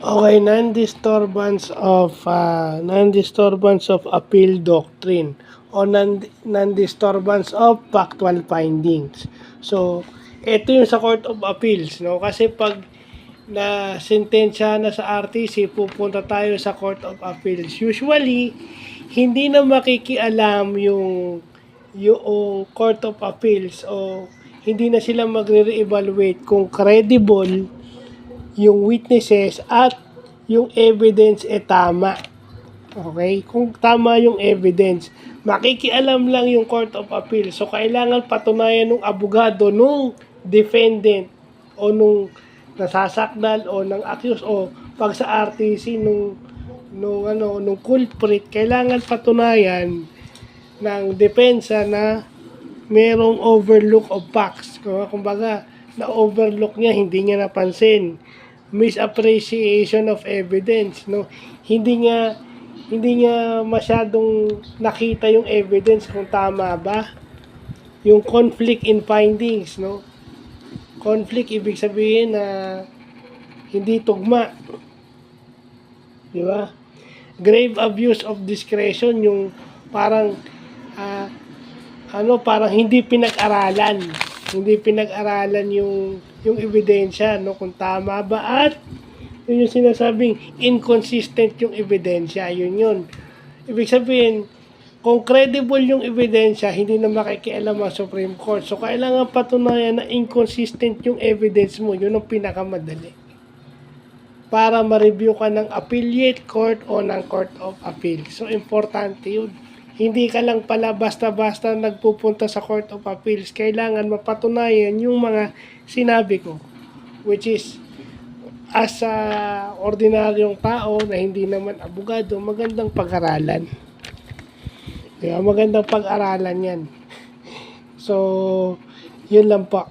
Okay, non-disturbance of appeal doctrine o non-disturbance of factual findings. So, ito yung sa Court of Appeals, no? Kasi pag na sentensya na sa RTC, pupunta tayo sa Court of Appeals. Usually, hindi na makikialam yung Court of Appeals o hindi na sila magre-evaluate kung credible yung witnesses at yung evidence tama. Okay? Kung tama yung evidence, makikialam lang yung Court of Appeal. So, kailangan patunayan ng abogado nung defendant o nung nasasakdal o ng accused o pag sa RTC nung culprit, kailangan patunayan ng depensa na merong overlook of facts. Kumbaga, na-overlook niya, hindi niya napansin. Misappreciation of evidence, no? Hindi niya masyadong nakita yung evidence kung tama ba. Yung conflict in findings, no? Conflict, ibig sabihin na hindi tugma. Di ba? Grave abuse of discretion, yung parang parang hindi pinag-aralan. Hindi pinag-aralan yung ebidensya, no, kung tama ba, at yun yung sinasabing inconsistent yung ebidensya, yun. Ibig sabihin, kung credible yung ebidensya, hindi na makikialam ang Supreme Court. So, kailangan patunayan na inconsistent yung evidence mo. Yun ang pinakamadali. Para ma-review ka ng appellate court o ng Court of Appeal. So, importante yun. Hindi ka lang pala basta-basta nagpupunta sa Court of Appeals. Kailangan mapatunayan yung mga sinabi ko. Which is, as a ordinaryong tao na hindi naman abogado, magandang pag-aralan. Diba? Magandang pag-aralan yan. So, yun lang po.